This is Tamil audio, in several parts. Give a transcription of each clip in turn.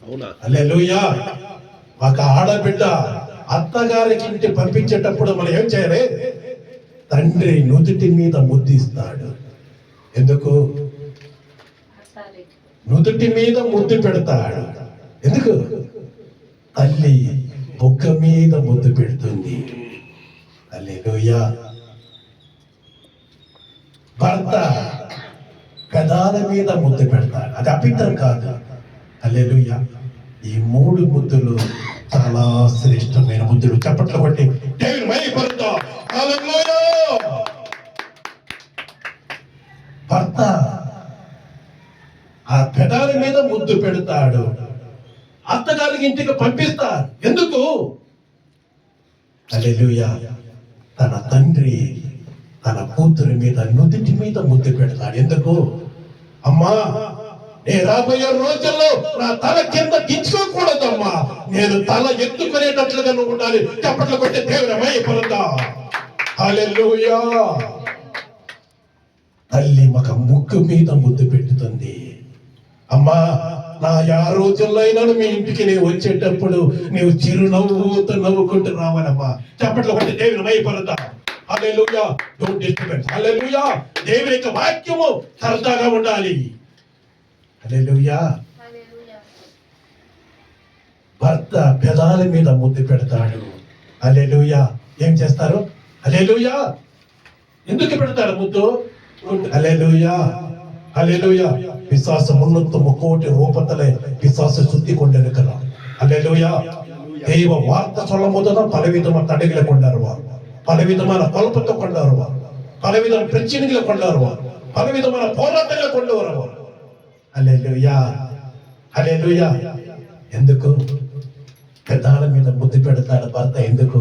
హల్లెలూయా. ఒక ఆడబిడ్డ అత్తగారికి ఇంటి పంపించేటప్పుడు మనం ఏం చేయాలి? తండ్రి నుదుటి మీద ముద్దిస్తాడు. ఎందుకు? నుదుటి మీద ముద్దు పెడతాడు. ఎందుకు? తల్లి బొక్క మీద ముద్దు పెడుతుంది. హల్లెలూయా. భర్త పెదాల మీద ముద్దు పెడతాడు. అది అపిత్రం కాదు. హల్లెలూయా. ఈ 3 ముద్దులు చాలా శ్రేష్టమైన ముద్దులు. చప్పట్లు కొట్టి దేవుని మహిమపరుద్దాం. హల్లెలూయా. భర్త ఆ పెదాల మీద ముద్దు పెడతాడు. అత్తగారికి ఇంటికి పంపిస్తారు. ఎందుకు? హల్లెలూయా. తన తండ్రి తన కూతురి మీద నుదుటి మీద ముద్దు పెడతాడు. ఎందుకు? అమ్మా, నేను రాబోయే రోజుల్లో నా తల కింద దించుకోకూడదమ్మా, నేను తల ఎత్తుకునేటట్లుగా నువ్వు ఉండాలి. చప్పట్లు కొట్టి దేవుని మహిమపరుద్దాం. హల్లెలూయా. తల్లి ఒక ముక్కు మీద ముద్దు పెట్టుతుంది. అమ్మా, నా యా రోజుల్లో అయినా మీ ఇంటికి నేను వచ్చేటప్పుడు నీవు చిరునవ్వుతో నవ్వుకుంటూ రావాలమ్మా. చప్పట్లు కొట్టి దేవుని మహిమపరుద్దాం. హల్లెలూయా. Don't disturbance. హల్లెలూయా. దేవుని యొక్క వాక్యము సరదాగా ఉండాలి. హల్లెలూయా. భర్త పెదాల మీద ముద్దు పెడతాడు. హల్లెలూయా. ఏం చేస్తారు? హల్లెలూయా. ఎందుకు పెడతాడు ముద్దు? హల్లెలూయా. హల్లెలూయా. పిశాచ మున్నొత్తము కోటి రూపతలే పిశాచ ಸುತ್ತಿ ಕೊಂಡಿರುಕಲ್ಲ. హల్లెలూయా. దైవ వార్త சொல்ல முதல்ல பலவிதமான தடைகளை கொண்டாடுவார், பலவிதமான குழப்பத்தை கொண்டாடுவார், பலவிதமான பிரச்சனைகளை கொண்டாடுவார், பலவிதமான போராட்டங்களை கொண்டு வருவார். హల్లెలూయా. హల్లెలూయా. ఎందుకు? పెదాల మీద ముద్దు పెడతాడు భర్త. ఎందుకు?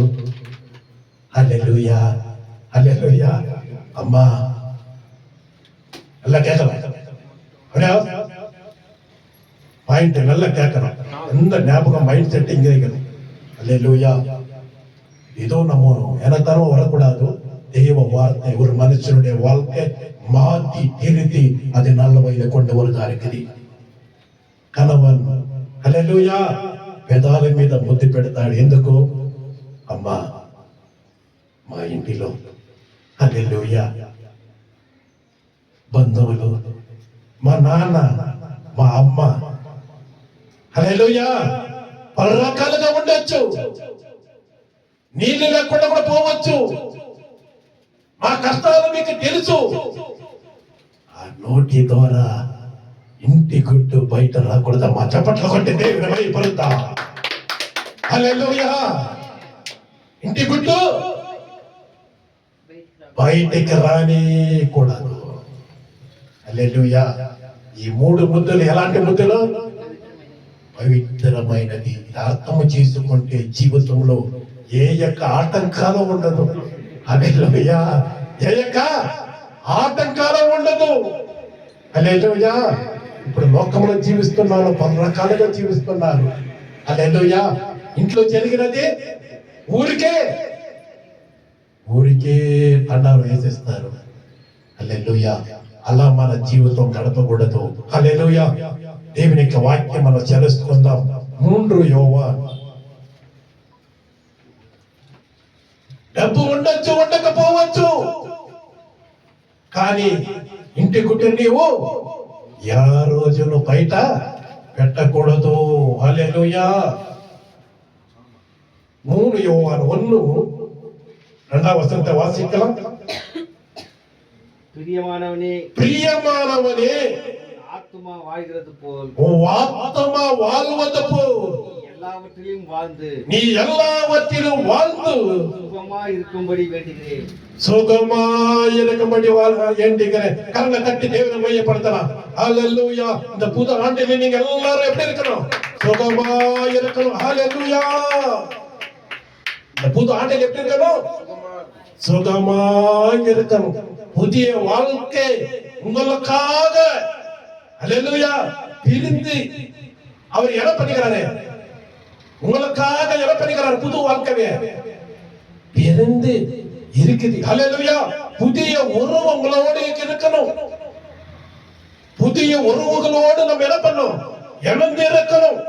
హల్లెలూయా. హల్లెలూయా. అమ్మా எல்லாம் கேட்கலாம். பாயிண்ட் நல்லா கேட்கணும். எந்த ஞாபகம் மைண்ட் செட் இங்க இருக்குது. அல்லேலூயா. ஏதோ நம்ம எனத்தரம் வரக்கூடாது. தெய்வ வார்த்தை ஒரு மனுஷனுடைய வாழ்க்கை மாத்தி திருத்தி அதை நல்ல வழியில கொண்டு வருதா இருக்குது. కనవన్ హల్లెలూయా. పెదాల మీద ముద్దు పెడతాడు. ఎందుకు? అమ్మా, మా ఇంటిలో హల్లెలూయా బంధువులు, మా నాన్న, మా అమ్మ హల్లెలూయా పలు రకాలుగా ఉండొచ్చు. నీళ్ళు లేకుండా కూడా పోవచ్చు. మా కష్టాలు మీకు తెలుసు. ఆ నోటి ద్వారా ఇంటి గుట్టు బయట రాకూడదు. మా చప్పట్లు కొట్టి దేవుని మహిమపరుద్దాం. హల్లెలూయా. ఇంటి గుట్టు బయటికి రాని కూడదు. హల్లెలూయా. ఈ 3 ముద్దులు ఎలాంటి ముద్దులు? పవిత్రమైనది. అర్థం చేసుకుంటే జీవితంలో ఏ యొక్క ఆటంకాలు ఉండదు. హల్లెలూయా. ఏ యొక్క ఆటంకాలు ఉండదు. హల్లెలూయా. ఇప్పుడు లోకంలో జీవిస్తున్నారు, పలు రకాలుగా జీవిస్తున్నారు. హల్లెలూయా. ఇంట్లో జరిగినది ఊరికే తండాలు వేసేస్తారు. హల్లెలూయా. అలా మన జీవితం గడపకూడదు. హల్లెలూయా. దేవుని యొక్క వాక్యం మనం చదువుకుందాం. 3 యోవాను. డబ్బు ఉండొచ్చు, ఉండకపోవచ్చు, కానీ ఇంటి గుట్టు నీవు యా రోజును బయట పెట్టకూడదు. హల్లెలూయా. 3 యోవాను 1 2వ వచనத்தை வாசிக்கலாம். பிரியமானவனே, ஆத்துமா வாழ்கிறது போல் ஆத்துமா வாழ்வது போல் நீ எல்லாவற்றிலும் வாழ்ந்து சுகமாய் இருக்கும்படி வேண்டுகிறேன். சுகமாய் இருக்கும்படி வேண்டுகிறேன். கரங்களை தட்டி தேவனை மையப்படுத்தலாம். ஹல்லேலூயா. இந்த புது ஆண்டிலே நீங்க எல்லாரும் எப்படி இருக்கணும்? சுகமாய் இருக்கணும். ஹல்லேலூயா. இந்த புது ஆண்டில் எப்படி இருக்கணும்? சுகமாய் இருக்கணும். புதிய வாழ்க்கை உங்களுக்காக ஹல்லேலூயா பிரிந்து அவர் என்ன பண்ணிக்கிறாரு? உங்களுக்காக என்ன பண்ணிக்கிறார்? புது வாழ்க்கையே பிரிந்து இருக்குது. ஹல்லேலூயா. புதிய உறவு உங்களோடு இருக்கணும். புதிய உறவுகளோடு நம்ம என்ன பண்ணணும்? இணைந்து இருக்கணும்.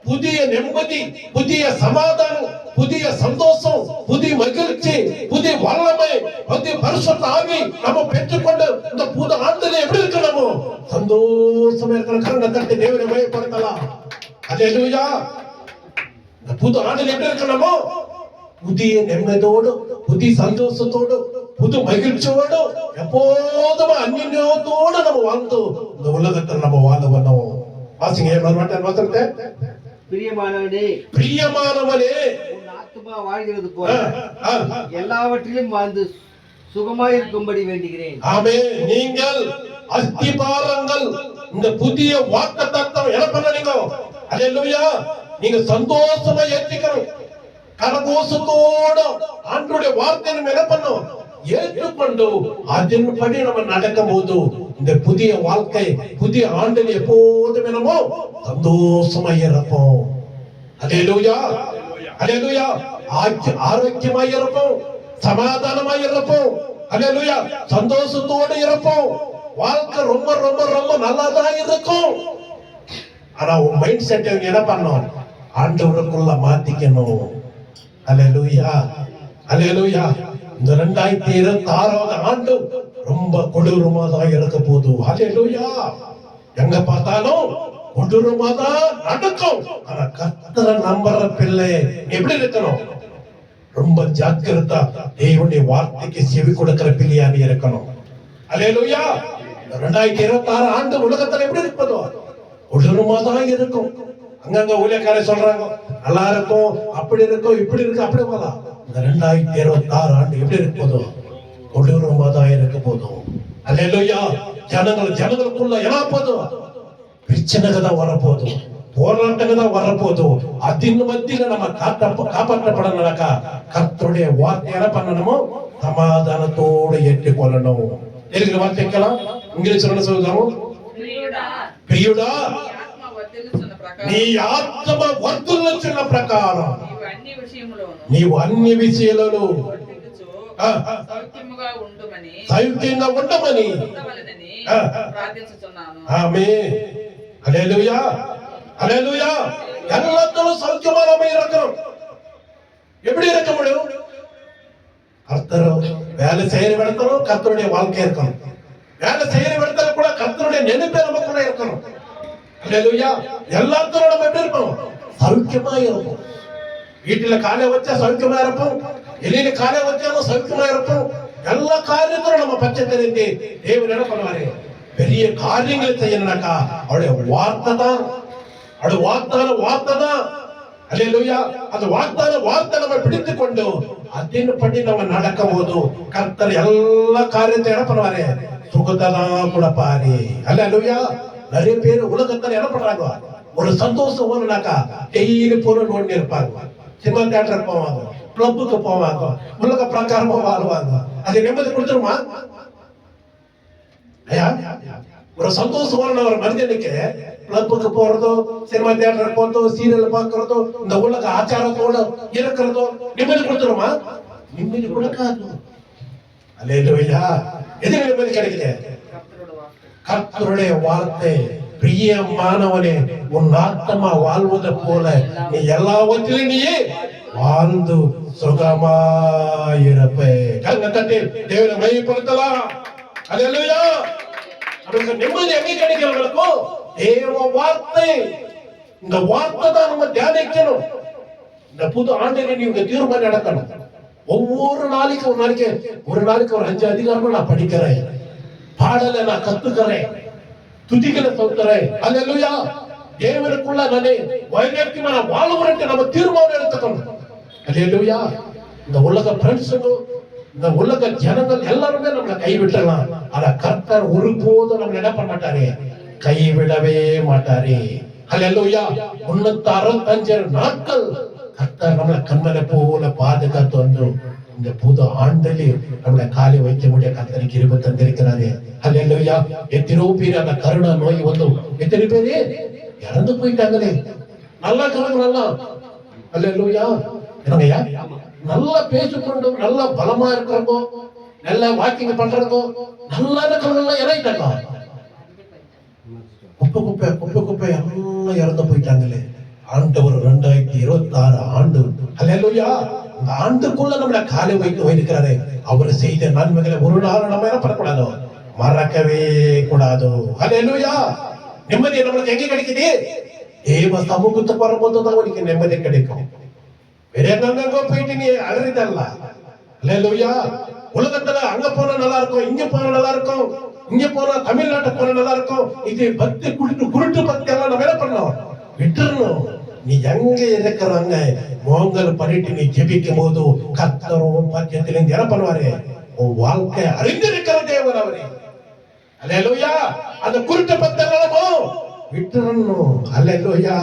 புதிய நிம்மதி, புதிய சமாதானம், புதிய சந்தோஷம், புதிய மகிழ்ச்சி, புதிய வல்லமை, புதிய பரிசுத்த ஆவி நம்ம பெற்றுக்கொண்டு இந்த புது ஆண்டுல எப்படி இருக்கணுமோ சந்தோஷமா இருக்கிற கரங்களை தட்டி தேவனை மகிமைப்படுத்தலாம். அல்லேலூயா. இந்த புது ஆண்டுல எப்படி இருக்கணுமோ புதிய நிம்மதியோடு, புதிய சந்தோஷத்தோடு, புது மகிழ்ச்சியோடு, எப்போதும் அந்நியோத்தோடு நம்ம வாழ்ந்து இந்த உலகத்தில் நம்ம வாழ வேணும். வாசிங்க வசனத்தை. பிரியமானவனே, பிரியமானவனே, உன் ஆத்துமா வாழ்கிறது போல எல்லாவற்றிலும் வாழ்ந்து சுகமாயிருக்கும்படி வேண்டுகிறேன். ஆமே. நீங்கள் அஸ்திபாரங்கள் இந்த புதிய வாக்குத்தத்தம் என்ன பண்ணீங்க? அல்லேலூயா. நீங்க சந்தோஷமா ஏற்றிக்கணும். கரகோஷத்தோட ஆண்டவருடைய வார்த்தையை நம்ம என்ன பண்ணோம்? ஏற்றுக்கொண்டு அதன்படி நம்ம நடக்கும் போது இந்த புதிய வாழ்க்கை, புதிய ஆண்டில் எப்போதுமே நம்ம சந்தோஷமா இருப்போம். அல்லேலூயா. அல்லேலூயா. ஆரோக்கியமாய் இருப்போம், சமாதானமாய் இருப்போம். அல்லேலூயா. சந்தோஷத்தோடு இருப்போம். வாழ்க்கை ரொம்ப ரொம்ப ரொம்ப நல்லாதான் இருக்கும். ஆனா உன் மைண்ட் செட் என்ன பண்ணணும்? ஆண்டவருக்குள்ள மாத்திக்கணும். அல்லேலூயா. அல்லேலூயா. இந்த 2026 ஆண்டு ரொம்ப கொடூரமா தான் இருக்க போகுது. அல்லேலூயா. எங்க பார்த்தாலும் கொடூரமா தான் நடக்கும். ஆனா கர்த்தரை நம்புற பிள்ளை எப்படி இருக்கணும்? ரொம்ப ஜாக்கிரதா தேவனுடைய வார்த்தைக்கு செவி கொடுக்கிற பிள்ளையா நீ இருக்கணும். அல்லேலூயா. 2026 ஆண்டு உலகத்துல எப்படி இருப்பதோ கொடூரமா தான் இருக்கும். அங்கங்க ஊழியக்காரர் சொல்றாங்க நல்லா இருக்கும், அப்படி இருக்கும், இப்படி இருக்கு, அப்படி போலாம். இந்த 2026 ஆண்டு எப்படி இருக்க போதும்? கொடூரமா தான் இருக்க போதும். அல்லேலூயா. ஜனங்களுக்குள்ள என்ன போதும்? பிரச்சனைகள் தான் வரப்போதும், போராட்டங்கள் தான் வரப்போதும். அதின் மத்தியில நம்ம காப்பாற்றப்படணும்னாக்கா கர்த்தருடைய வார்த்தை என்ன பண்ணணுமோ சமாதானத்தோடு ஏற்றுக்கொள்ளணும். இருக்கிற வார்த்தைக்கலாம் இங்கிலீஷ் என்ன சொல்லுவோம்? ప్రియుడా నీ ఆత్మ వర్ధిల్లుచున్న ప్రకారం నీవు అన్ని విషయాలలో సౌఖ్యంగా ఉండమని ఆమేన్. హల్లెలూయా. హల్లెలూయా. எல்லாத்தோட சௌக்கியமா நம்ம இருக்கணும். எப்படி இருக்க முடியும்? கர்த்தர் வேலை செய்யற இடத்துல கர்த்தருடைய வாழ்க்கை இருக்கணும். வேலை செய்யற இடத்துல கூட கர்த்தருடைய நினைப்பே நம்ம கூட இருக்கணும். அல்லேலூயா. எல்லாத்தோட நம்ம எப்படி இருப்போம்? சௌக்கியமா இருப்போம். வீட்டுல காலை வச்சா சௌக்கியமா இருப்போம், வெளியில காலை வச்சாலும் சௌக்கியமா இருப்போம். எல்லா காரியத்திலும் நம்ம பச்சை தெரிந்து தேவன் என்ன பண்ணுவாரு? பெரிய காரியங்களை செய்யணும்னாக்கா அவருடைய வார்த்தை தான், அவருடைய வார்த்தை தான். அல்லேலூயா. அந்த வார்த்தை நம்ம பிடித்துக் கொண்டு அதன்படி நம்ம நடக்கும் போது கர்த்தர் எல்லா காரியத்தை என்ன பண்ணுவாரு? சுகத்தை தான் கொடுப்பாரு. அல்லேலூயா. நிறைய பேர் உலகத்துல என்ன பண்றாங்க? ஒரு சந்தோஷம் வரணும்னாக்கா டெய்லி பொருள் ஒண்ணு இருப்பாங்க, சினிமா தியேட்டருக்கு போவாங்க, கிளப்புக்கு போவாங்க, உலக பிரகாரமா வாழ்வாங்க. அது நிம்மதி கொடுத்துருமா? ஒரு சந்தோஷம் வரணும் ஒரு மனிதனுக்கு கிளப்புக்கு போறதோ, சினிமா தியேட்டருக்கு போறதோ, சீரியல் பாக்குறதோ, இந்த உலக ஆச்சாரத்தோட இருக்கிறதோ நிம்மதி கொடுத்துருமா? நிம்மதி கொடுக்காது. அல்லேலூயா. எது நிம்மதி கிடைக்குது? கர்த்தருடைய வார்த்தை. பிரியமானவனே, உன் ஆத்மா வாழ்வதை போல நீ எல்லாவற்றிலும் நீயே வாழ்ந்து சுகமாயிருப்பே. கண்ணை தட்டி தேவனை மையப்படுத்தலாம். அல்லேலூயா. நமக்கு நிம்மதி எங்க கிடைக்கும்? தேவ வார்த்தை. இந்த வார்த்தை தான் நம்ம தியானிக்கணும். இந்த புது ஆண்டில நீங்க தீர்மானம் நடக்கணும். ஒவ்வொரு நாளைக்கு ஒரு நாளைக்கு ஒரு 5 அதிகாரமா நான் படிக்கிறேன், பாடலை நான் கத்துக்கிறேன், துதிகளை சொல்றேன். அல்லேலூயா. தேவனுக்குள்ள நானே வைராக்கியமா நான் வாழ்வதற்கு நம்ம தீர்மானம் எடுத்துக்கணும். அல்லேலூயா. இந்த உலக ஃப்ரெண்ட்ஸுங்க, இந்த உலக ஜனங்கள் எல்லாருமே நம்மளை கைவிட்டலாம். ஆனா கர்த்தர் ஒருபோதும் நம்ம என்ன பண்ண மாட்டாரு? கைவிடவே மாட்டாரு. அல்லேலூயா. 365 நாட்கள் கர்த்தர் நம்மளை கண்மலை போல பாதுகாத்து வந்து இந்த புது ஆண்டிலே நம்மளை காலை வைக்க முடிய கர்த்தருக்கு கிருபை தந்திருக்கிறாரு. அல்லேலூயா. எத்தனையோ பேர் அந்த கருணா நோய் வந்து எத்தனை பேரு இறந்து போயிட்டாங்களே. நல்லா இருக்கிறாங்க, நல்லா. அல்லேலூயா. என்னங்கய்யா, நல்லா பேசிக்கொண்டு நல்லா பலமா இருக்கிறவங்க, நல்லா வாக்கிங் பண்றவங்க, நல்லா இருக்கிறவங்க இறங்கிட்டாங்க. குப்பை எல்லாம் இறந்து போயிட்டாங்களே. ஆண்டவர் 2026 ஆண்டு, ஹல்லேலூயா, இந்த ஆண்டுக்குள்ள நம்மள காலை வைத்து வைக்கிறாரு. அவர் செய்த நன்மைகளை ஒரு நாள் நம்ம என்ன பண்ணக்கூடாது, மறக்கவே கூடாது. ஹல்லேலூயா. நிம்மதி நம்மளுக்கு எங்க கிடைக்குது? தேவ சமூகத்துக்கு வரும்போது தான் உனக்கு நிம்மதி கிடைக்கும். வேற எங்கெங்கோ போயிட்டு நீ அலறிதல்ல. ஹல்லேலூயா. உலகத்துல அங்க போனா நல்லா இருக்கும், இங்க போனா நல்லா இருக்கும், இங்க போனா தமிழ்நாட்டுக்கு போனா நல்லா இருக்கும். இது பக்தி குருட்டு பக்தி எல்லாம் நம்ம என்ன பண்ணணும், விட்டுறணும். நீ எங்க இருக்கிறாங்க மோங்கல் பண்ணிட்டு நீ ஜெபிக்கும் போது கர்த்தரும் பக்கத்திலிருந்து என்ன பண்ணுவாரு, உன் வாழ்க்கை அறிந்திருக்கிற தேவன் அவரே. அல்லேலூயா. அந்த குருட்டு பக்தி எல்லாம் விட்டுறணும். அல்லேலூயா.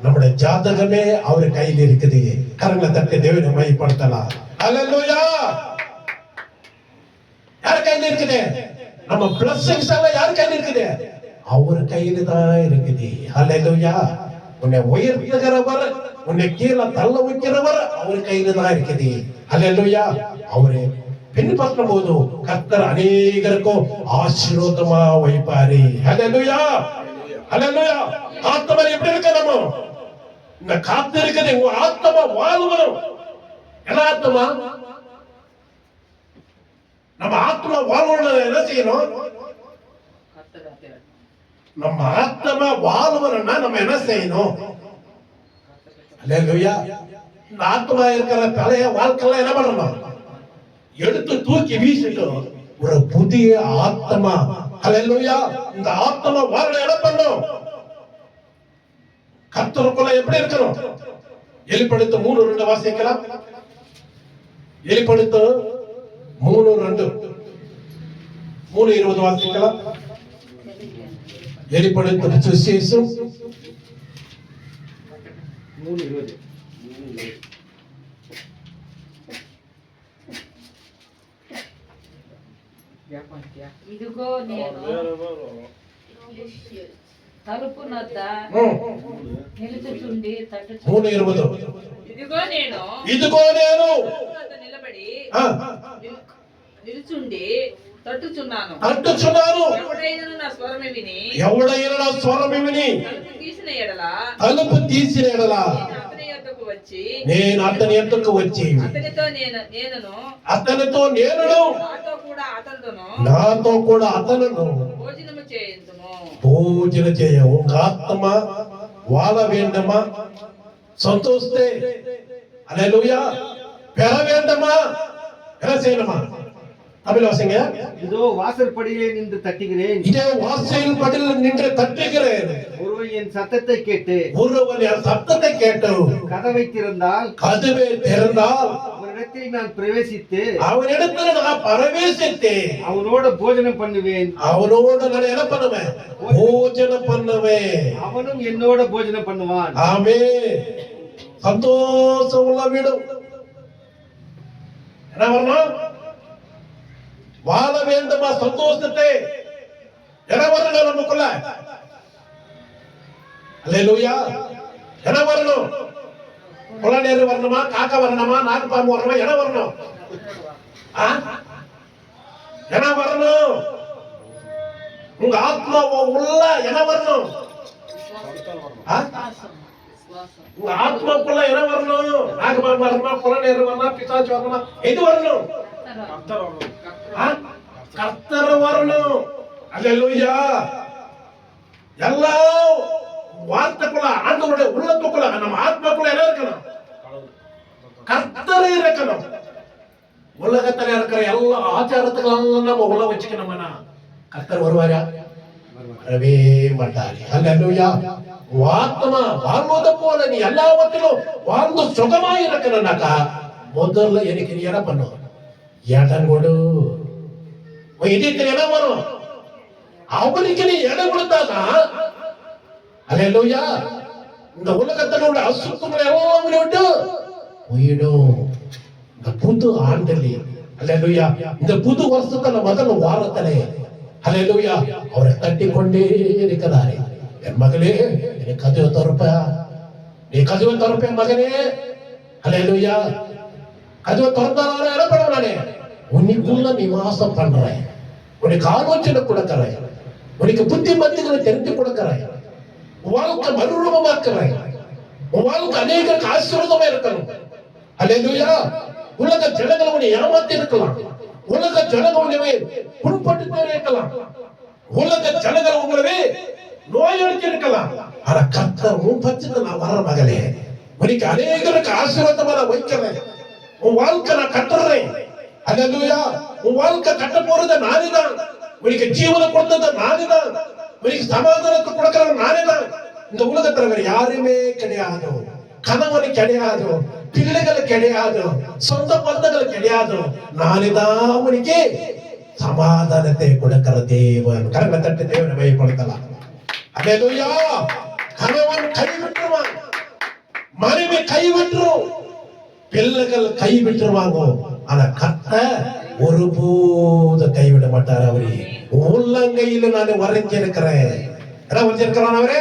நம்முடைய ஜாதகமே அவர் கையில் இருக்குது. கரங்களை தட்டி தேவனை மையப்படுத்தலாம். அல்லேலூயா. யார் கையில் இருக்குது? நம்ம பிளஸிங்ஸ் எல்லாம் யார் கையில் இருக்குது? அவர் கையில தான் இருக்குது. அல்லேலூயா. உன்னை உயர்த்துகிறவர், உன்னை கீழே தள்ள வைக்கிறவர் அவர் கையில தான் இருக்குது. அல்லேலூயா. அவரு பின்பற்றும் போது கர்த்தர் அநேகருக்கும் ஆசீர்வாதமா வைப்பாரு. அல்லேலூயா. அல்லேலூயா. ஆத்மா எப்படி இருக்கணும்? இந்த காத்து இருக்குது, உங்க ஆத்மா வாழ்வணும். என்ன ஆத்மா? நம்ம ஆத்மா வாழ்வணும். என்ன செய்யணும்? நம்ம ஆத்மா வாழ்வணும்னா நம்ம என்ன செய்யணும்? அல்லேலூயா. இந்த ஆத்மா இருக்கிற பழைய வாழ்க்கையெல்லாம் என்ன பண்ணணும்? எடுத்து தூக்கி வீசிட்டு ஒரு புதிய ஆத்மா, அல்லேலூயா, இந்த ஆத்மா வாழ என்ன பண்ணும்? கர்த்தருக்குள்ள எப்படி இருக்கணும்? வெளிப்படுத்த 3:2 வாசிக்கலாம். வெளிப்படுத்த 3:2 3:20 வாசிக்கலாம். வெளிப்படுத்த சுவிசேஷம் 3:20. ఇదిగో నేను తలుపు నద్ద నిలుచుచుండి తట్టుచు 3:20 ఇదిగో నేను తలుపు నద్ద నిలబడి నిలుచుండి తట్టుచున్నాను. ఎవడైనా నా స్వరము విని తలుపు తీసిన ఎడల నేను అతని యొద్దకు వచ్చి అతనితో నేను నాతో కూడా అతనును భోజన చేయ. உங்க ஆத்மா வாழ வேண்டுமா? சந்தோஷத்தை அல்லேலூயா பெற வேண்டுமா? என்ன செய்யணுமா? தமிழ் வாசிங்க. இதோ வாசற்படியிலே நின்று தட்டுகிறேன். இதோ வாசற்படியில் நின்று தட்டுகிறேன். ஒருவன் என் சத்தத்தை கேட்டு கதவை திறந்தால் அவனிடத்தில் நான் பிரவேசித்து அவனோட போஜனம் பண்ணுவேன். நான் என்ன பண்ணுவேன்? போஜனம் பண்ணுவேன். அவனும் என்னோட போஜனம் பண்ணுவான். ஆமென். சந்தோஷம் உள்ள வீடு என்ன வரணும்? வாழ வேண்டுமா? சந்தோஷத்தை என்ன வரணும் நமக்குள்ள? அல்லேலூயா. என்ன வரணும்? குளநேரு வரணுமா? காக்கா வரணுமா? நாகப்பாம்பு வரணுமா? என்ன வரணும்? என்ன வரணும்? உங்க ஆத்மா உள்ள என்ன வரணும்? உங்க ஆத்மாக்குள்ள என்ன வரணும்? நாகப்பாம்பு வரணுமா? குளநேரு வரணுமா? பிசாசு வரணுமா? எது வரணும்? கர்த்தர் வரணும். அல்லேலூயா. எல்லா வார்த்தைக்குள்ள ஆண்டவருடைய உள்ளத்துக்குள்ள நம்ம ஆத்மாக்குள்ள என்ன இருக்கணும்? கர்த்தர் இருக்கணும். உலகத்துல இருக்கிற எல்லா ஆச்சாரத்துக்கும் நம்ம உள்ள வச்சுக்கணும்னா கர்த்தர் வருவாரா? வரவே மாட்டாரு. அல்லேலூயா. ஆத்மா வாழ்வதை போல நீ எல்லாவற்றிலும் வாழ்ந்து சுகமாய் இருக்கணும்னாக்கா முதல்ல எனக்கு நீ என்ன பண்ணும்? இடம் கொடு. இதயத்தில் இடம் வரும். அவனுக்கு நீ இடம் கொடுத்தாதான் அல்லேலூயா இந்த உலகத்தில் உள்ள அசுத்தங்களை எல்லாம் விட்டு போயிடும். இந்த புது ஆண்டிலே அல்லேலூயா இந்த புது வருஷத்துல முதல் வாரத்திலே அல்லேலூயா அவரை தட்டி கொண்டே இருக்கிறாரே, என் மகளே நீ கதவை திறப்ப, நீ கதவை திறப்ப மகனே. அல்லேலூயா. கதவை திறந்தாலும் என்ன பண்ணுவேன்? நானே உன்னைக்குள்ள நிவாசம் பண்றேன், உனக்கு ஆலோசனை கொடுக்கிறேன், உனக்கு புத்தி மத்திகளை தெரிஞ்சு கொடுக்கிறேன், வாழ்க்கை மறுரூபமாக்குறேன். உன் வாழ்க்கை அநேகருக்கு ஆசீர்வாதமா இருக்கணும். அல்லேலூயா. உலக ஜனங்கள் உன்னை ஏமாத்தி இருக்கலாம், உலக ஜனங்கள் உன்னை புண்பட்டு இருக்கலாம், உலக ஜனங்கள் உங்களை நோயடிச்சு இருக்கலாம். ஆனா கர்த்தர் உன் பட்சத்தில் நான் வர்ற மகளே, உனக்கு அநேகருக்கு ஆசீர்வாதமா நான் வைக்கிறேன். உன் வாழ்க்கை நான் கட்டுறேன். அல்லேலூயா. உன் வாழ்க்கை கட்ட போறது நானேதான். உனக்கு ஜீவனை கொடுத்தது நானேதான். உனக்கு சமாதானத்தை கொடுக்கிறவன் நானேதான். இந்த உலகத்துல வேற யாருமே கிடையாது. கணவனு கிடையாது, பிள்ளைகள் கிடையாது, சொந்த பந்தங்கள் கிடையாது. நானேதான் உனக்கு சமாதானத்தை கொடுக்கிற தேவன். கரங்களை தட்டு தேவனை மையப்படுத்தலாம். அல்லேலூயா. கணவன் கைவிட்டுருவான், மனைவி கைவிட்டுரும், பிள்ளைகள் கைவிட்டுருவாங்க. ஆனா கர்த்தர் ஒருபோது கைவிட மாட்டார். அவரு உள்ளங்கையில நான் வரைஞ்சிருக்கிறேன். என்ன வரைஞ்சிருக்கிறான் அவரே?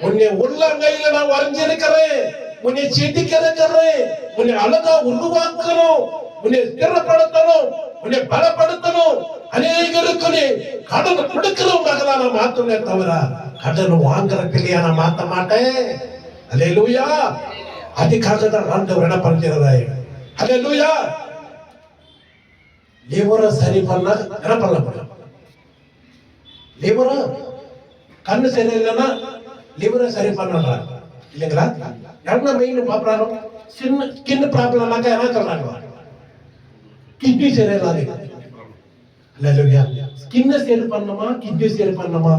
உன்னை உள்ளங்கையில நான் வரைஞ்சிருக்கிறேன். உன்னை செதுக்க இருக்கிறேன். உன்னை அழகா உருவாக்கணும், உன்னை ஸ்திரப்படுத்தணும், உன்னை பலப்படுத்தணும். அநேகருக்கு நீ கடன் கொடுக்கிறவங்க நான் மாத்துவேன் தவிர கடன் வாங்குற பிள்ளையா நான் மாத்த மாட்டேன். அல்லேலூயா. அதுக்காக தான் ஆண்டவர் என்ன பண்றாரு? அல்லேலூயா. லிவரை சரி பண்ண என்ன பண்ண முடியும்? லிவரை கண்ணு சரியில்லைன்னா லிவரை சரி பண்றாங்க இல்லைங்களா? என்ன மெயின் பாக்குறாங்க? ஸ்கின் ப்ராப்ளம்னாக்கா என்ன சொல்றாங்க? கிட்னி சரியில்லாது. அல்லேலூயா. ஸ்கின்னை சரி பண்ணணுமா, கிட்னி சரி பண்ணணுமா?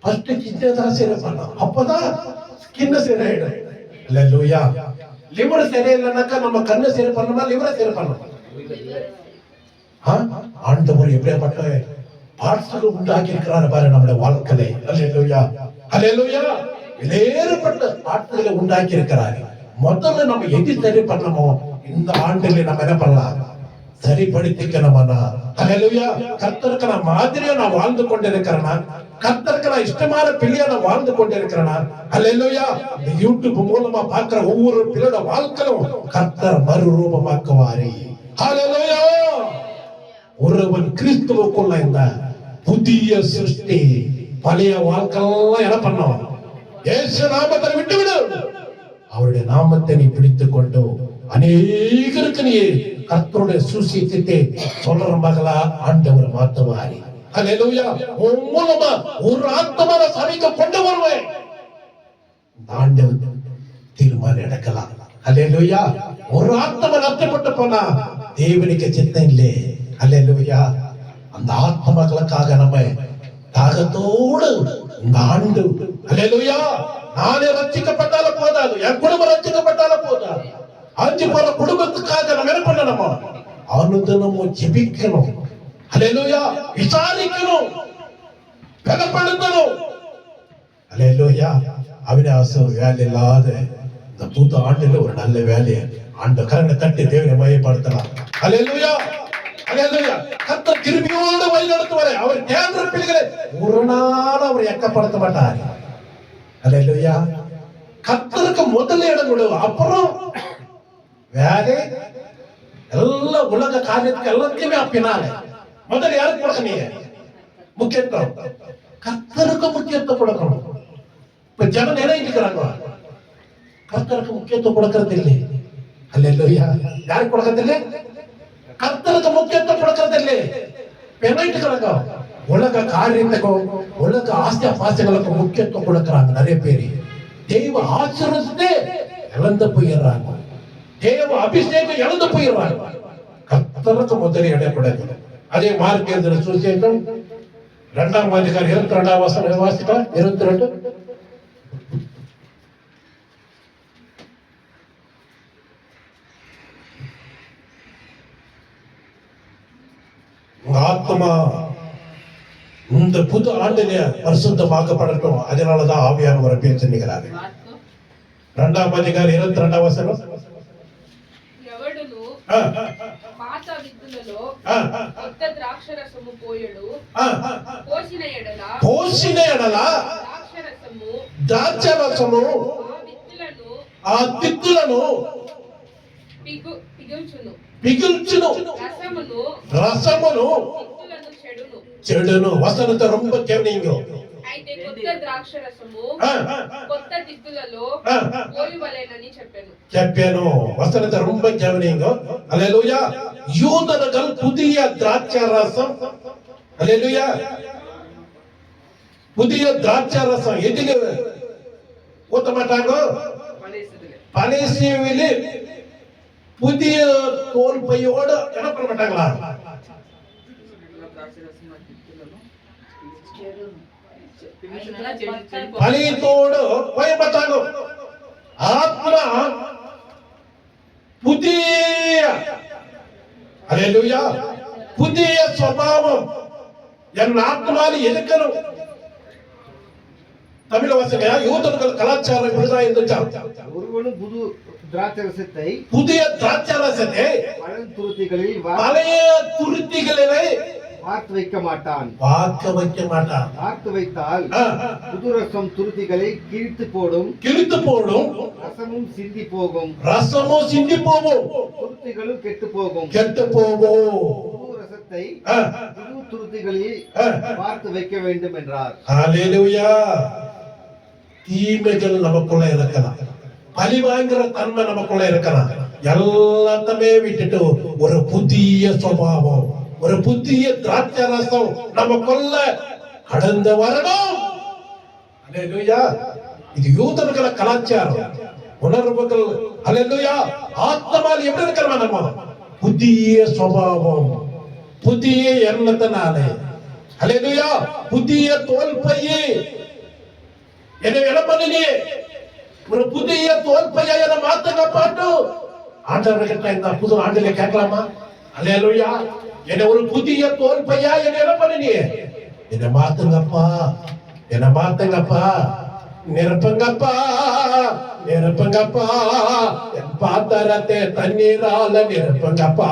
ஃபர்ஸ்ட் கிட்னி தான் சரி பண்ணணும், அப்பதான் ஸ்கின் சரியாயிடும். அல்லேலூயா. லிவர் சரியில்லைனாக்கா நம்ம கண்ணை சரி பண்ணணுமா, லிவரை சரி பண்ணணும்? ஆண்டவர் எப்படியாப்பட்ட பார்ட்ஸ்கள் உண்டாக்கி இருக்கிறாரு பாரு நம்முடைய வாழ்க்கையில. அல்லேலூயா. அல்லேலூயா. வேறுபட்ட பார்ட்ஸ்களை உண்டாக்கி இருக்கிறாரு. முதல்ல நம்ம எது சரி பண்ணணுமோ இந்த ஆண்டுல நம்ம என்ன பண்ணலாம்? சரிப்படுத்திக்கணும்னா. அல்லேலூயா. கர்த்தருக்கு நான் மாதிரியா நான் வாழ்ந்து கொண்டிருக்கிறேனா? கர்த்தருக்கு நான் இஷ்டமான பிள்ளையா நான் வாழ்ந்து கொண்டிருக்கிறேனா? அல்லேலூயா. இந்த யூடியூப் மூலமா பார்க்கிற ஒவ்வொரு பிள்ளையோட வாழ்க்கையும் கர்த்தர் மறுரூபமாக்குவாரே. அல்லேலூயா. ஒருவன் கிறிஸ்துவுக்குள்ள இந்த புதிய சிருஷ்டி, பழைய வாழ்க்கையெல்லாம் என்ன பண்ணோம்? இயேசு நாமத்தை விட்டுவிடு. அவருடைய நாமத்தை நீ பிடித்துக் கொண்டு அநேகருக்கு நீ கர்த்தருடைய சுவிசேஷத்தை சொல்ற மகளா ஆண்டவர் மாத்துவாரு. அல்லேலூயா. உன் மூலமா ஒரு ஆத்மாவை சபைக்கு கொண்டு வருவேன். ஆண்டவர் தீர்மானம் எடுக்கலாம். அல்லேலூயா. ஒரு ஆத்மா நஷ்டப்பட்டு போனா தேவனுக்கு சித்தம் இல்லை. அல்லேலூயா. அந்த ஆத்மாக்களுக்காக நம்ம தாகத்தோடு இந்த ஆண்டு, அல்லேலூயா, நானே ரட்சிக்கப்பட்டாலும் போதாது, என் குடும்பம் ரட்சிக்கப்பட்டாலும் போதாது, அஞ்சு போற குடும்பத்துக்காக நம்ம என்ன பண்ணணுமா? அனுதினமும் ஜெபிக்கணும். அல்லேலூயா. விசாரிக்கணும், பலப்படுத்தணும். அல்லேலூயா. அவிநாசம் வேலை இல்லாத இந்த புது ஆண்டுல ஒரு நல்ல வேலையை ஆண்டு கரங்களை தட்டி தேவனை மையப்படுத்தலாம். அல்லேலூயா. அல்லேலூயா. கர்த்தர் கிருபையோடு வழி நடத்துவாரே. அவர் தேவனுடைய பிள்ளைகளை ஒரு நாள் அவர் எக்கப்படுத்த மாட்டார். அல்லேலூயா. கர்த்தருக்கு முதல்ல இடம் கொடு, அப்புறம் வேலை எல்லா உலக காரியத்துக்கு எல்லாத்தையுமே அப்பினால முதல்ல யாருக்கு கொடுக்கணீங்க? முக்கியத்துவம் கர்த்தருக்கு முக்கியத்துவம் கொடுக்கணும். இப்ப ஜனம் நினைக்கிறாங்க கர்த்தருக்கு முக்கியத்துவம் கொடுக்கறது இல்லை. அல்லேலூயா. யாருக்கு கொடுக்கறது இல்லை? கர்த்தருக்கு முக்கியத்துவம் கொடுக்கறது இல்லை. பெண்ணிட்டுக்கிறாங்க உலக காரியத்துக்கும் உலக ஆசை பாசங்களுக்கு முக்கியத்துவம் கொடுக்கறாங்க நிறைய பேர். தெய்வ ஆசீர்வாதத்தை இழந்து போயிடுறாங்க, தேவ அபிஷேகம் இழந்து போயிடுறாங்க. கர்த்தருக்கு முதலில் இடம் கொடுக்கணும். அதே மார்க் எழுதின சுவிசேஷம் 2ஆம் அதிகாரம் 22ஆம் வசனம் வாசிக்கலாம். 22. உங்க ஆத்மா இந்த புது ஆண்டிலே பரிசுத்தமாக்கப்படட்டும். அதனாலதான் ஆவியானவரை பேசுகிறாரு. 2ஆம் அதிகாரம் 22ஆம் வசனம். ఎవడును పాత విత్తులలో కొత్త ద్రాక్షరసము పోయడు, పోసిన ఎడల ద్రాక్షరసము ఆ విత్తులను పిగుల్చును, రసమును చెడును. వసనత ரொம்ப கேவனிங்க. అయితే కొత్త ద్రాక్షరసము కొత్త తిత్తులను విత్తులలో ఆ, పోయివలెనని చెప్పాను. చెప్పాను. வசனத்தை ரொம்ப கவனிங்க. அல்லேலூயா. யூதர்கள் புதிய திராட்சை ரசம், அல்லேலூயா, புதிய திராட்சை ரசம் எதில ஊத்த மாட்டாங்க? பனைசீவில புதிய தோல் பையோட என்ன பண்ண மாட்டாங்களா? பழையத்தோடு போய் மாட்டாங்க. ஆத்மா புதிய, அல்லேலூயா, புதிய சுபாவம் என் ஆத்மாவில் இருக்கணும். தமிழ் வாசங்க, யூதர்கள் கலாச்சாரம் இப்படிதான் இருந்துச்சாம். ஒருவனும் புது திராட்சரசத்தை புதிய திராட்சை ரசத்தை பழந்துருத்திகளில் பழைய துருத்திகளிலே வார்த்து வைக்க மாட்டான். பார்க்க வைக்க மாட்டான். வார்த்து வைத்தால் ஆ, புது ரசம் துருத்திகளை கிழித்து போடும், கிழித்து போடும், ரசமும் சிந்தி போகும், ரசமும் சிந்தி போகும், துருத்திகளும் கெட்டு போகும். கெட்டு போகும். புது ரசத்தை ஆ, புது துருத்திகளில் ஆ. வார்த்து வைக்க வேண்டும் என்றார். ஹalleluya. தீமைகள் நமக்குள்ள இருக்கலாம், பழி வாங்குற தன்மை நமக்குள்ள இருக்கலாம். எல்லாத்தையுமே விட்டுட்டு ஒரு புதிய சுபாவம், ஒரு புதிய திராட்சை ரசம் நமக்குள்ள கடந்து வரணும். ஹalleluya. இது யூதர்கள கலாச்சாரம், உணர்வுகள். ஹalleluya. ஆத்மாவில் எப்படி இருக்கிறோம் நம்ம? புதிய சுபாவம், புதிய எண்ணத்தினாலே, ஹalleluya, புதிய தோல் பையே என்ன என்ன பண்ணி ஒரு புதிய தோல் பையா என்ன மாத்துங்க பாட்டு ஆண்டவர்கிட்ட இந்த புது ஆண்டுல கேட்கலாமா? ஹalleluya. என்ன ஒரு புதிய தோல் பையா என்ன பண்ணி என்ன மாத்துங்கப்பா, என்ன மாத்துங்கப்பா, நிரப்புங்கப்பா, நிரப்புங்கப்பா, என் பாத்திரத்தை தண்ணீரால நிரப்புங்கப்பா,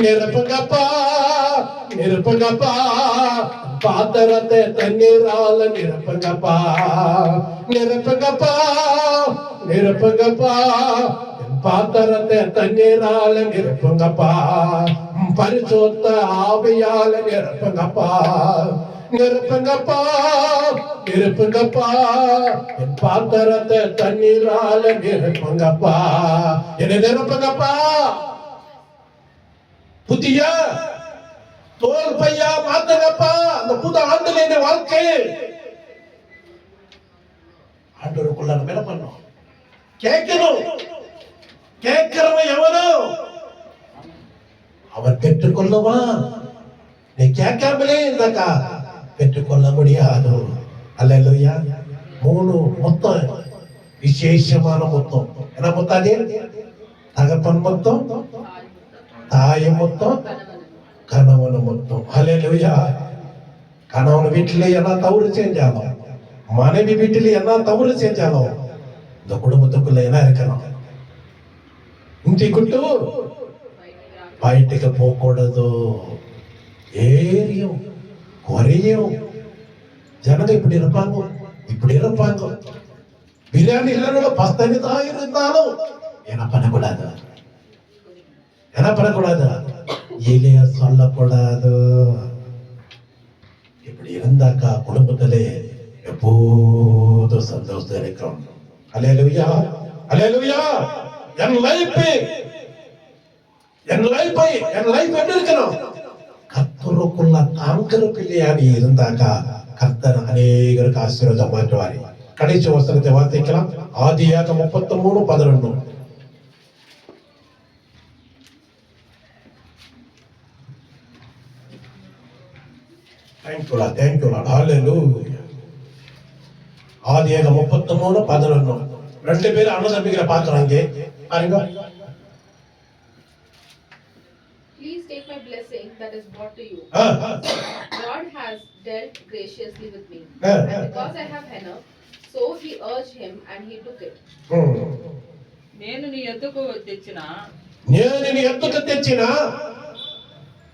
நிரப்புங்கப்பா, நிரப்புங்கப்பா, பாத்திரத்தை தண்ணீரால நிரப்புங்கப்பா, நிரப்புங்கப்பா, நிரப்புங்கப்பா, என் பாத்திரத்தை தண்ணீரால நிரப்புங்கப்பா, பரிசுத்த ஆவியால நிரப்புங்கப்பா, நிரப்புங்கப்பா, நிரப்புங்கப்பா, என் பாத்திரத்தை தண்ணீரால நிரப்புங்கப்பா, என்ன நிரப்புங்கப்பா. புதிய தோல் பையா மாத்துங்கப்பா. அந்த புது ஆண்டுல இந்த வாழ்க்கை ஆண்டவருக்குள்ள நம்ம என்ன பண்ணணும்? கேட்கணும். கேட்கிறவன் எவனோ அவன் பெற்றுக்கொள்ளுவான். நீ கேட்காமலே இருந்தாக்கா பெற்றுக்கொள்ள முடியாது. அல்லேலூயா. 3 மொத்தம், விசேஷமான மொத்தம். என்ன மொத்தாதே? தகப்பன் மொத்தம், தாய் மொத்தம், கணவன் மொத்தம். ஹalleluya. கணவன் வீட்டிலே என்ன தவறு செஞ்சாலும், மனைவி வீட்டிலே என்ன தவறு செஞ்சாலும் இந்த குடும்பத்துக்குள்ள என்ன இருக்கணும்? ఇంటి గుట్టు బయటికి పోకూడదు. ஏரியும் குறையும். ஜனங்க இப்படி இருப்பாங்க, இப்படி இருப்பாங்க. பிரியாணி இல்லைன்னு பஸ்தனி தான் இருந்தாலும் என்ன பண்ணக்கூடாது? என்ன பண்ணக்கூடாது? இலைய சொல்லக்கூடாது. இப்படி இருந்தாக்கா குடும்பத்திலே எப்போதும் சந்தோஷம் இருக்கும். அல்லேலூயா, அல்லேலூயா. என் லைஃப் எப்படி இருக்கணும்? கர்த்தருக்குள்ள தாங்கிற பிள்ளையா நீ இருந்தாக்கா கர்த்தர் அநேகருக்கு ஆசீர்வாதம் மாற்றுவார். கடைசி வசனத்தை வாசிக்கலாம். ஆதியாகமம் 33:11. Thank you Lord. Hallelujah. ஆதியாகமம் 33:11. ரெண்டு பேரும் அனுசரிக்கிற பாக்குறாங்க. பாருங்க. Please take my blessing that is brought to you. God has dealt graciously with me. And because I have enough, so he urged him and he took it. నేను నీ ఎద్దుకు తెచ్చిన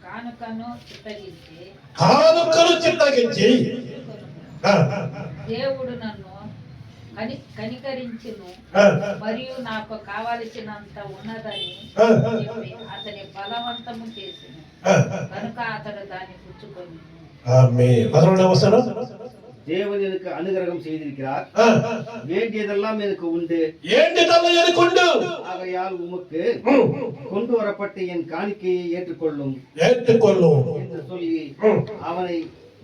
కానుకను చిత్తగించి దేవుడు నన్ను కనికరించును మరియు నాకు కావలసినంత ఉన్నదని చెప్పి అతని బలవంతము చేసిన కనుక అతడు దాన్ని పుచ్చుకొని. ఆమేన్. 11వ వచనం. தேவன் எனக்கு அனுகிரகம் செய்திருக்கிறார். ஆ, வேண்டியதெல்லாம் எனக்கு உண்டு. ஏண்டிதெல்லாம் எனக்கு உண்டு. ஆகையால் உமக்கு ம், கொண்டு வரப்பட்ட என் காணிக்கையை ஏற்றுக்கொள்ளும் ஏற்றுக்கொள்ளும். என்று சொல்லி ம், அவனை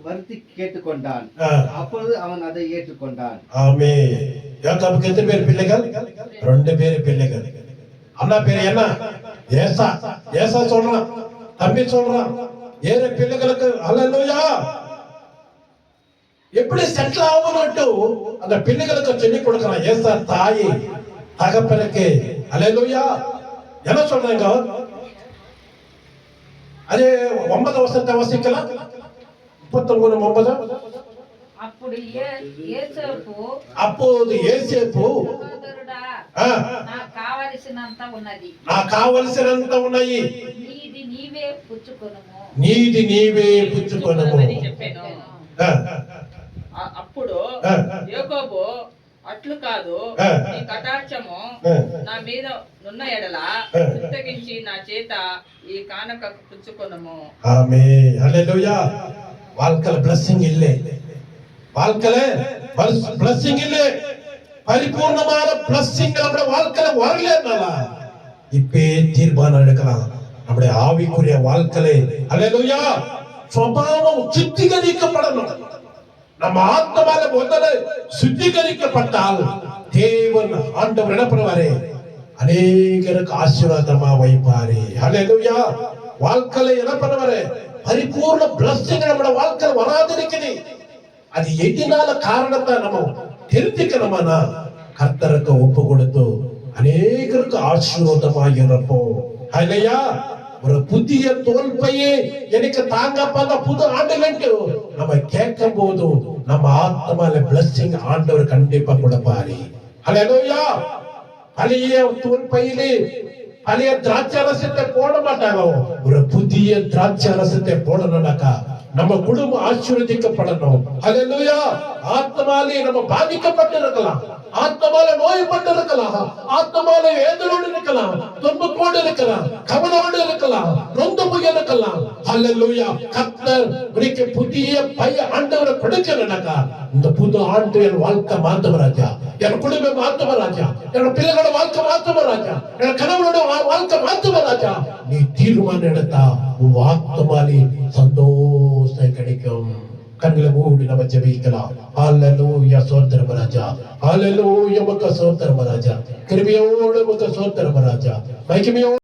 வருத்தி கேட்டுக்கொண்டான். ஆ, அப்பொழுது அவன் அதை ஏற்றுக்கொண்டான். ஆமே. யாக்கோபுக்கு எத்தனை பேர் பிள்ளைகள்? 2 பேர் பிள்ளைகள். அண்ணா பேரு என்ன? ஏசா. ஏசா சொல்றான், தம்பி சொல்றான், 7 பிள்ளைகளுக்கு அல்லேலூயா எப்படி செட்டில் ஆகணும் அந்த பிள்ளைகளுக்கு சொல்லி கொடுக்கிறான். ஏசா தாய் தகப்பனுக்கு அல்லேலூயா என்ன சொல்றாங்க? அதே 9 வருஷத்தை வசிக்கலாம். 39:9. అప్పుడు యేసేపు அப்போது யோசேப்பு, సోదరుడా ఆ, నాకు కావలసినంత ఉన్నది, నాకు కావలసినంత ఉన్నాయి, నీది నీవే పుచ్చుకొనుము నీది నీవే పుచ్చుకొనుము. అని చెప్పాను. ఆ, అప్పుడు ఆ, యోకోబు అట్లు కాదు, ఆ. నీ కటాక్షము ఆ. నా మీద నున్న ఎడల ఆ. చిత్తగించి నా చేత ఈ కానక పుచ్చుకొనుము. ஆமே. ஹல்லேலூயா. வாழ்க்கையில blessing இல்லை, வாழ்க்கையில blessing இல்லை, பரிபூர்ணமான blessing நம்முடைய வாழ்க்கையில வரலன்னா இப்பே தீர்மானம் எடுக்கலாம். நம்முடைய ஆவிக்குரிய வாழ்க்கையில ஹல்லேலூயா சுபாவம் சுத்திகரிக்கப்படணும். நம்ம ஆத்மால முதல்ல சுத்திகரிக்கப்பட்டால் தேவன் ஆண்டவர் என்ன பண்ணுவாரு? அநேகருக்கு ஆசீர்வாதமா வைப்பாரு. ஹல்லேலூயா. வாழ்க்கையில என்ன பண்ணுவாரு? பரிபூர்ண blessing நம்முடைய வாழ்க்கையில வராதிருக்குது. அது எதினால காரணத்தை நம்ம தெரிஞ்சுக்கணுமானா கர்த்தருக்கு ஒப்பு கொடுத்து அநேகருக்கு ஆசீர்வாதமாக இருப்போம். ஹல்லேலூயா. ஒரு புதிய தோல்பையே எனக்கு தாங்கப்பா புது ஆண்டுலன்ட்டு நம்ம கேட்கும் போது நம்ம ஆத்மால blessing ஆண்டவர் கண்டிப்பா கொடுப்பாரு. ஹல்லேலூயா. பழைய தோல்பையிலே பழைய திராட்சை ரசத்தை போட மாட்டாங்க. ஒரு புதிய திராட்சை ரசத்தை போடணும்னாக்கா நம்ம குடும்பம் ஆசீர்வதிக்கப்படணும். ஹல்லேலூயா. ஆத்மாலே நம்ம பாதிக்கப்பட்டு இருக்கலாம், ஆத்மால நோய்பட்டு இருக்கலாம், ஆத்மால வேதனோடு இருக்கலாம், துன்பத்தோடு இருக்கலாம், கவனோடு இருக்கலாம், நொந்து போய் இருக்கலாம். ஹல்லேலூயா. கர்த்தர் உனக்கு புதிய பைய ஆண்டவரை கொடுக்கணும்னாக்கா இந்த புது ஆண்டு என் வாழ்க்கை மாத்தும் ராஜா, என் குடும்பம் மாத்தும் ராஜா, என் பிள்ளைகளோட வாழ்க்கை மாத்தும் ராஜா, என் கணவனோட வாழ்க்கை மாத்தும் ராஜா. நீ தீர்மானம் எடுத்தா உன் ஆத்மாலே சந்தோஷம் கிடைக்கும். கண்களை மூடி நம்ம ஜெபிக்கலாம். ஹல்லேலூயா. ஸ்தோத்திரம் ராஜா. ஹல்லேலூயா. உமக்கு ஸ்தோத்திரம் ராஜா. கிருபையோடு உமக்கு ஸ்தோத்திரம் ராஜா. மகிமையோடு